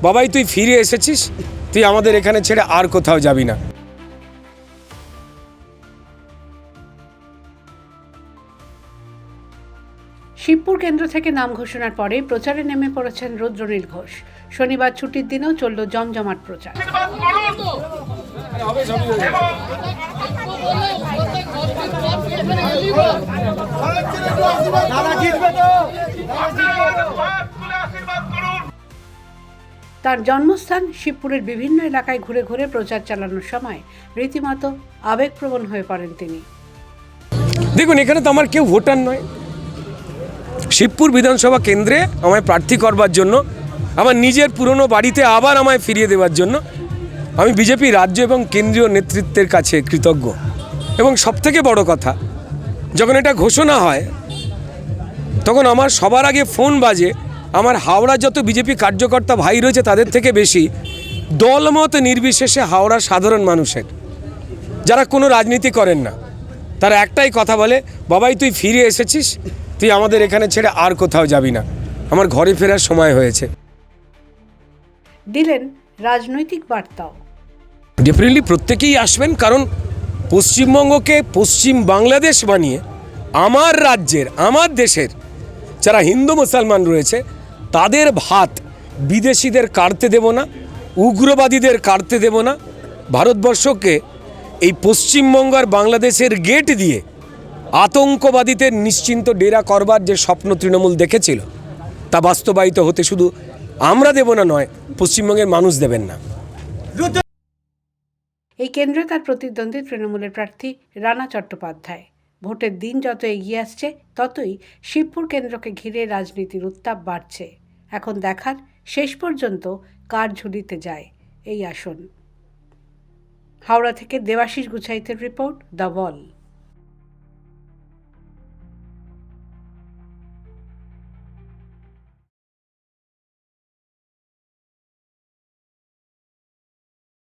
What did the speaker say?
বাবাই তুই ফিরে এসেছিস, তুই আমাদের এখানে ছেড়ে আর কোথাও যাবি না। শিবপুর কেন্দ্র থেকে নাম ঘোষণার পরে প্রচারে নেমে পড়েছেন রুদ্রনীল ঘোষ। শনিবার ছুটির দিনেও চলল জমজমাট প্রচার। তার জন্মস্থান শিবপুরের বিভিন্ন এলাকায় ঘুরে ঘুরে প্রচার চালানোর সময় রীতিমতো আবেগপ্রবণ হয়ে পড়েন তিনি। দেখুন, এখানে তো আমার কেউ ভোটার নয়। শিবপুর বিধানসভা কেন্দ্রে আমায় প্রার্থী করবার জন্য, আমার নিজের পুরনো বাড়িতে আবার আমায় ফিরিয়ে দেওয়ার জন্য আমি বিজেপি রাজ্য এবং কেন্দ্রীয় নেতৃত্বের কাছে কৃতজ্ঞ। এবং সবথেকে বড় কথা, যখন এটা ঘোষণা হয় তখন আমার সবার আগে ফোন বাজে আমার হাওড়া যত বিজেপি কার্যকর্তা ভাই রয়েছে তাদের থেকে বেশি দলমত নির্বিশেষে হাওড়ার সাধারণ মানুষের, যারা কোনো রাজনীতি করেন না, তারা একটাই কথা বলে, বাবাই তুই ফিরে এসেছিস, তুই আমাদের এখানে ছেড়ে আর কোথাও যাবি না, আমার ঘরে ফেরার সময় হয়েছে। দিলেন রাজনৈতিক বার্তাও। ডেফিনেটলি প্রত্যেকেই আসবেন, কারণ পশ্চিমবঙ্গকে পশ্চিম বাংলাদেশ বানিয়ে আমার রাজ্যের, আমার দেশের যারা হিন্দু মুসলমান রয়েছে তাদের ভাত বিদেশিদের কাটতে দেব না, উগ্রবাদীদের কাটতে দেব না। ভারতবর্ষকে এই পশ্চিমবঙ্গ আর বাংলাদেশের গেট দিয়ে আতঙ্কবাদীদের নিশ্চিন্ত ডেরা করবার যে স্বপ্ন তৃণমূল দেখেছিল তা বাস্তবায়িত হতে শুধু আমরা দেব না নয়, পশ্চিমবঙ্গের মানুষ দেবেন না। এই কেন্দ্রে তার প্রতিদ্বন্দ্বী তৃণমূলের প্রার্থী রানা চট্টোপাধ্যায়। ভোটের দিন যত এগিয়ে আসছে ততই শিবপুর কেন্দ্রকে ঘিরে রাজনীতির উত্তাপ বাড়ছে। এখন দেখার শেষ পর্যন্ত কার ঝুলিতে যায় এই আসন। হাওড়া থেকে দেবাশিস গুছাইতের রিপোর্ট, দ্য ওয়াল।